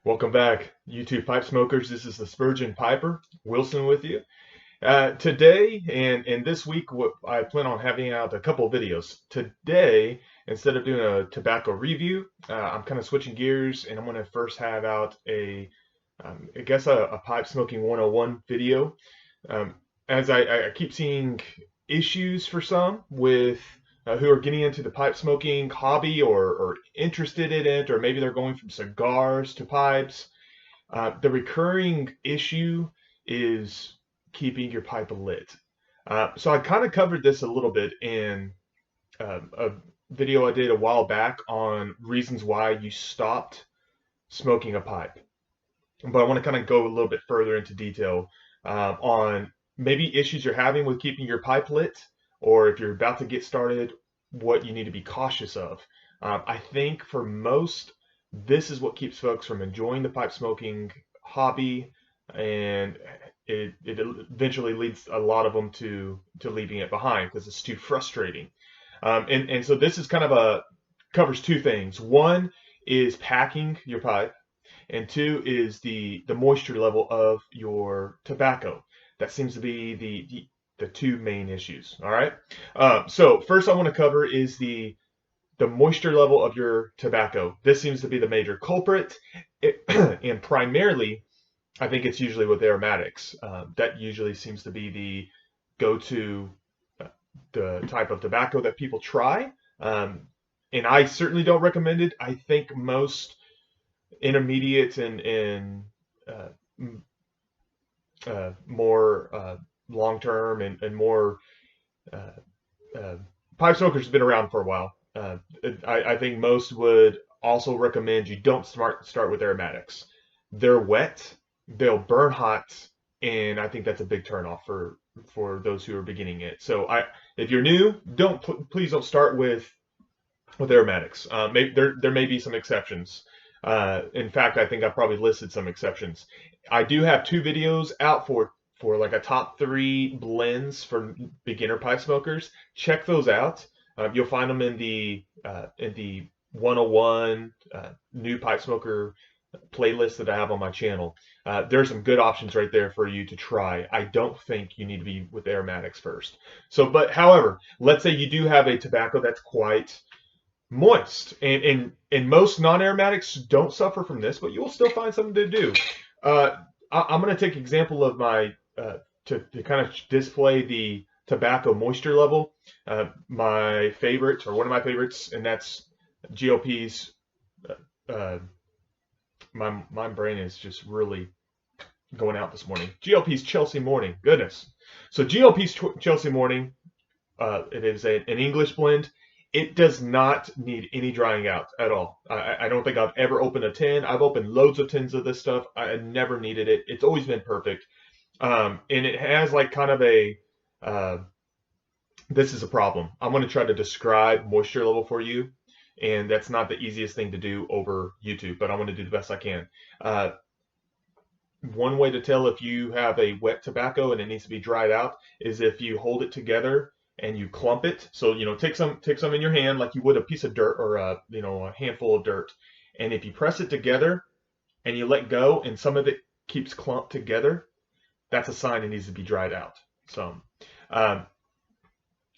Welcome back, YouTube pipe smokers. This is the Spurgeon Piper Wilson with you. Today and this week, what I plan on having out a couple of videos. Today, instead of doing a tobacco review, I'm kind of switching gears, and I'm going to first have out a pipe smoking 101 video. Um, as I keep seeing issues for some with who are getting into the pipe smoking hobby or interested in it, or maybe they're going from cigars to pipes. The recurring issue is keeping your pipe lit. So I kind of covered this a little bit in a video I did a while back on reasons why you stopped smoking a pipe. But I want to kind of go a little bit further into detail on maybe issues you're having with keeping your pipe lit, or if you're about to get started, what you need to be cautious of. I think for most, this is what keeps folks from enjoying the pipe smoking hobby, and it eventually leads a lot of them to leaving it behind because it's too frustrating. And so this is kind of a covers two things. One is packing your pipe, and two is the moisture level of your tobacco. That seems to be the two main issues. All right. So first I want to cover is the moisture level of your tobacco. This seems to be the major culprit, and primarily, I think it's usually with aromatics. That usually seems to be the go-to, the type of tobacco that people try. And I certainly don't recommend it. I think most intermediate and more long-term and more uh, uh, pipe smokers have been around for a while. I think most would also recommend you don't start with aromatics. They're wet, they'll burn hot, and I think that's a big turnoff for those who are beginning it. So if you're new, please don't start with aromatics. Maybe there may be some exceptions. In fact, I think I probably listed some exceptions. I do have two videos out for like a top three blends for beginner pipe smokers. Check those out. You'll find them in the 101 new pipe smoker playlist that I have on my channel. There's some good options right there for you to try. I don't think you need to be with aromatics first. So, but however, let's say you do have a tobacco that's quite moist, and most non-aromatics don't suffer from this, but you will still find something to do. I'm going to take example of my to kind of display the tobacco moisture level. My favorite, or one of my favorites, and that's GLP's. Uh, my brain is just really going out this morning. GLP's Chelsea Morning, goodness. So GLP's Chelsea Morning, it is an English blend. It does not need any drying out at all. I don't think I've ever opened a tin. I've opened loads of tins of this stuff. I never needed it. It's always been perfect. And it has like kind of this is a problem. I'm going to try to describe moisture level for you, and that's not the easiest thing to do over YouTube, but I'm going to do the best I can. One way to tell if you have a wet tobacco and it needs to be dried out is if you hold it together and you clump it. So, take some in your hand like you would a piece of dirt, or a handful of dirt. And if you press it together and you let go and some of it keeps clumped together, that's a sign it needs to be dried out. Um,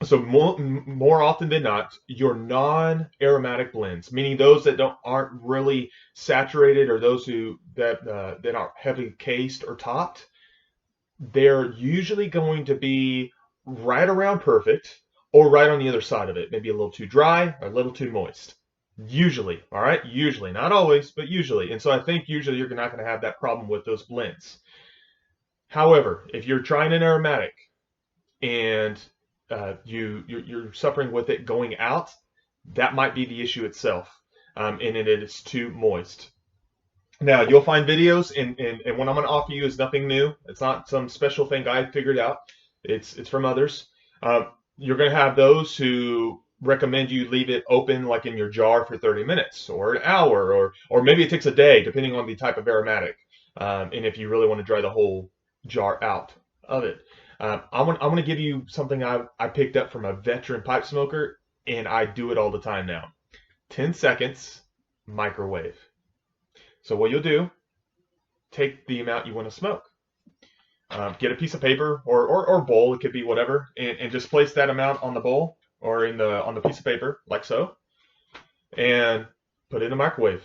so more often than not, your non-aromatic blends, meaning those that aren't really saturated, or those that aren't heavily cased or topped, they're usually going to be right around perfect, or right on the other side of it, maybe a little too dry or a little too moist. Usually, all right, usually, not always, but usually. And so I think usually you're not going to have that problem with those blends. However, if you're trying an aromatic and you're suffering with it going out, that might be the issue itself, and it is too moist. Now you'll find videos, and what I'm going to offer you is nothing new. It's not some special thing I figured out. It's from others. You're going to have those who recommend you leave it open, like in your jar, for 30 minutes or an hour, or maybe it takes a day, depending on the type of aromatic, and if you really want to dry the whole jar out of it. I'm going to give you something I picked up from a veteran pipe smoker, and I do it all the time now. 10 seconds, microwave. So what you'll do, take the amount you want to smoke. Get a piece of paper or bowl, it could be whatever, and just place that amount on the bowl or on the piece of paper, like so, and put it in the microwave.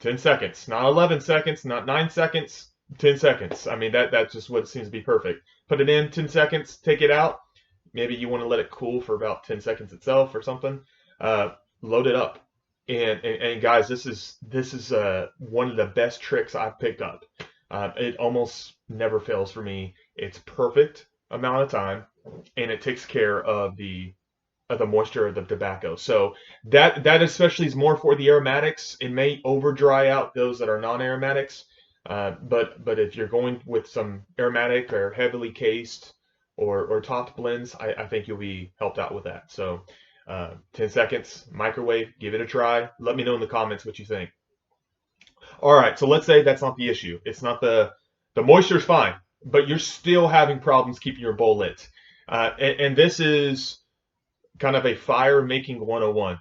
10 seconds, not 11 seconds, not 9 seconds, 10 seconds. I mean, that's just what seems to be perfect. Put it in 10 seconds, take it out. Maybe you want to let it cool for about 10 seconds itself or something. Load it up. And guys, this is one of the best tricks I've picked up. It almost never fails for me. It's perfect amount of time, and it takes care of the moisture of the tobacco. So that especially is more for the aromatics. It may over dry out those that are non-aromatics, but if you're going with some aromatic or heavily cased or topped blends, I think you'll be helped out with that. So 10 seconds, microwave, give it a try. Let me know in the comments what you think. All right, so let's say that's not the issue. It's not the moisture's fine, but you're still having problems keeping your bowl lit. And this is kind of a fire making 101.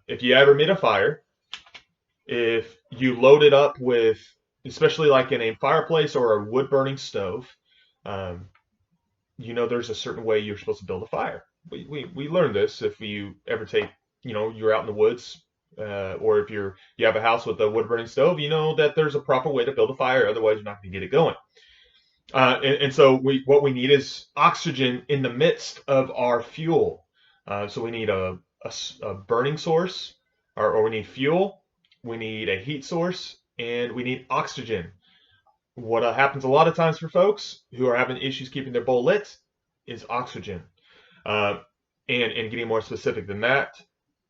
If you ever made a fire, if you load it up with, especially like in a fireplace or a wood burning stove, you know there's a certain way you're supposed to build a fire. We learned this if you ever take, you're out in the woods, or if you have a house with a wood burning stove, you know that there's a proper way to build a fire. Otherwise, you're not going to get it going. And so what we need is oxygen in the midst of our fuel. So we need a burning source, or we need fuel, we need a heat source, and we need oxygen. What happens a lot of times for folks who are having issues keeping their bowl lit is oxygen. And getting more specific than that,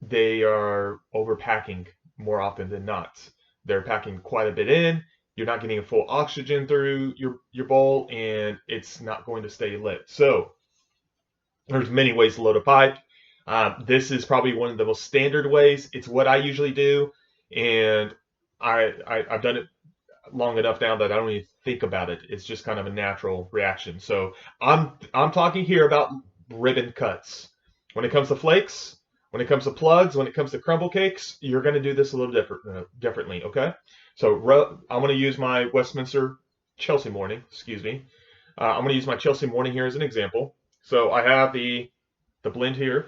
they are overpacking more often than not. They're packing quite a bit in. You're not getting a full oxygen through your bowl, and it's not going to stay lit. So there's many ways to load a pipe. This is probably one of the most standard ways. It's what I usually do, and I've done it long enough now that I don't even think about it. It's just kind of a natural reaction. So I'm talking here about ribbon cuts. When it comes to flakes, when it comes to plugs, when it comes to crumble cakes, you're going to do this a little differently, okay? So I'm going to use my Westminster Chelsea Morning, excuse me. I'm going to use my Chelsea Morning here as an example. So I have the blend here,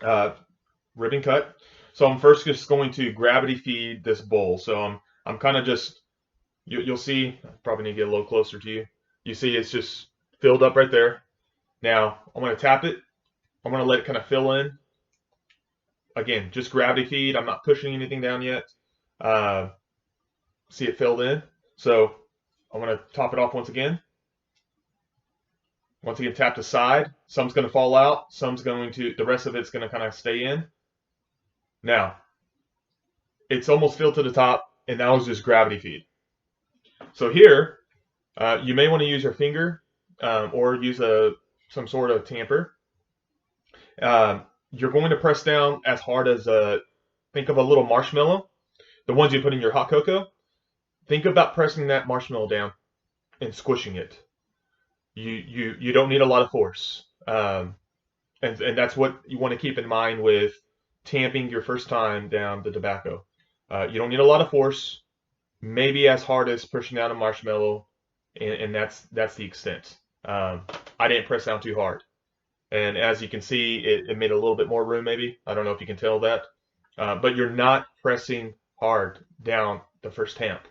ribbon cut. So I'm first just going to gravity feed this bowl. So I'm kind of just, you'll see, I probably need to get a little closer to you. You see it's just filled up right there. Now I'm going to tap it. I'm going to let it kind of fill in. Again, just gravity feed. I'm not pushing anything down yet. See it filled in. So I'm going to top it off once again. Once again, tap the side. Some's going to fall out. The rest of it's going to kind of stay in. Now, it's almost filled to the top, and that was just gravity feed. So here, you may want to use your finger or use some sort of tamper. You're going to press down as hard as think of a little marshmallow, the ones you put in your hot cocoa. Think about pressing that marshmallow down and squishing it. You don't need a lot of force, and that's what you want to keep in mind with tamping your first time down the tobacco. You don't need a lot of force, maybe as hard as pushing down a marshmallow, and that's the extent. I didn't press down too hard. And as you can see, it made a little bit more room maybe. I don't know if you can tell that. But you're not pressing hard down the first tamp.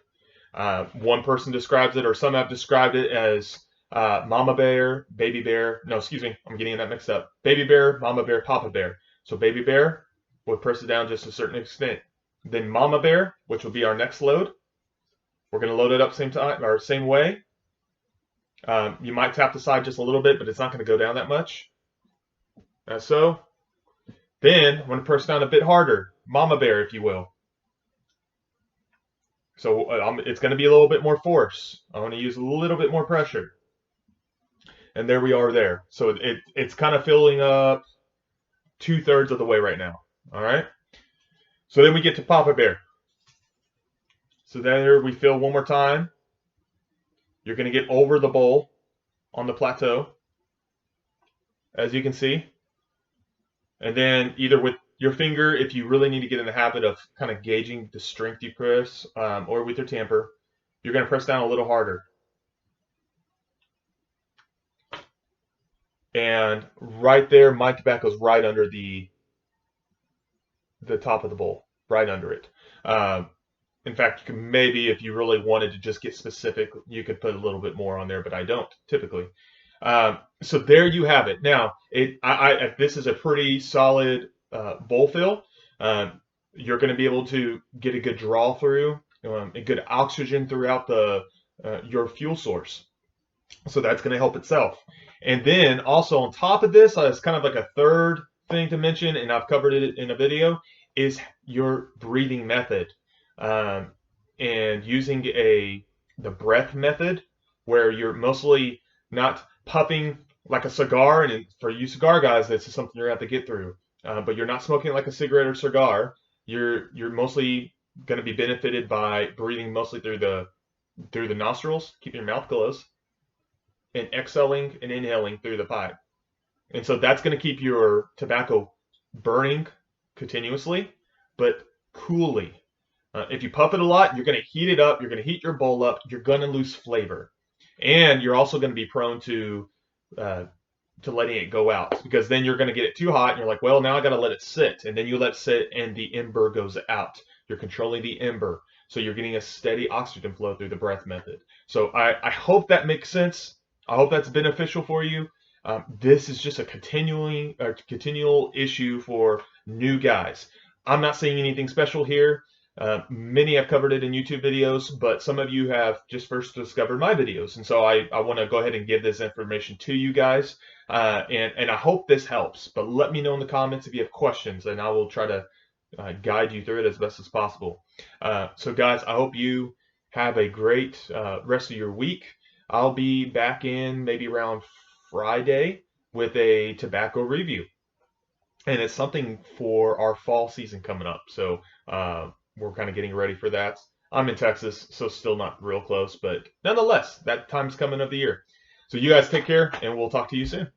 One person describes it, or some have described it as mama bear, baby bear. No, excuse me, I'm getting that mixed up. Baby bear, mama bear, papa bear. So baby bear would press it down just a certain extent. Then mama bear, which will be our next load. We're going to load it up same time or same way. You might tap the side just a little bit, but it's not going to go down that much. As so. Then I'm going to press down a bit harder, mama bear, if you will. So it's going to be a little bit more force. I'm going to use a little bit more pressure. And there we are there. So it's kind of filling up 2/3 of the way right now. All right. So then we get to papa bear. So there we fill one more time. You're going to get over the bowl on the plateau, as you can see. And then either with your finger, if you really need to get in the habit of kind of gauging the strength you press, or with your tamper, you're going to press down a little harder. And right there, my tobacco's right under the top of the bowl, right under it. In fact, you can maybe, if you really wanted to just get specific, you could put a little bit more on there, but I don't typically. So there you have it. Now, this is a pretty solid bowl fill. You're going to be able to get a good draw through, a good oxygen throughout your fuel source. So that's going to help itself. And then also on top of this, as kind of like a third thing to mention, and I've covered it in a video, is your breathing method. And using the breath method, where you're mostly not puffing like a cigar, and for you cigar guys, this is something you're going to have to get through. But you're not smoking like a cigarette or cigar. You're mostly going to be benefited by breathing mostly through the nostrils, keeping your mouth closed, and exhaling and inhaling through the pipe. And so that's going to keep your tobacco burning continuously, but coolly. If you puff it a lot, you're going to heat it up. You're going to heat your bowl up. You're going to lose flavor. And you're also going to be prone to letting it go out, because then you're going to get it too hot and you're like, well, now I got to let it sit. And then you let it sit and the ember goes out. You're controlling the ember. So you're getting a steady oxygen flow through the breath method. So I hope that makes sense. I hope that's beneficial for you. This is just a continual issue for new guys. I'm not saying anything special here. Many have covered it in YouTube videos, but some of you have just first discovered my videos. And so I want to go ahead and give this information to you guys. And I hope this helps. But let me know in the comments if you have questions, and I will try to guide you through it as best as possible. So guys, I hope you have a great rest of your week. I'll be back in maybe around Friday with a tobacco review. And it's something for our fall season coming up. So we're kind of getting ready for that. I'm in Texas, so still not real close, but nonetheless, that time's coming of the year. So you guys take care, and we'll talk to you soon.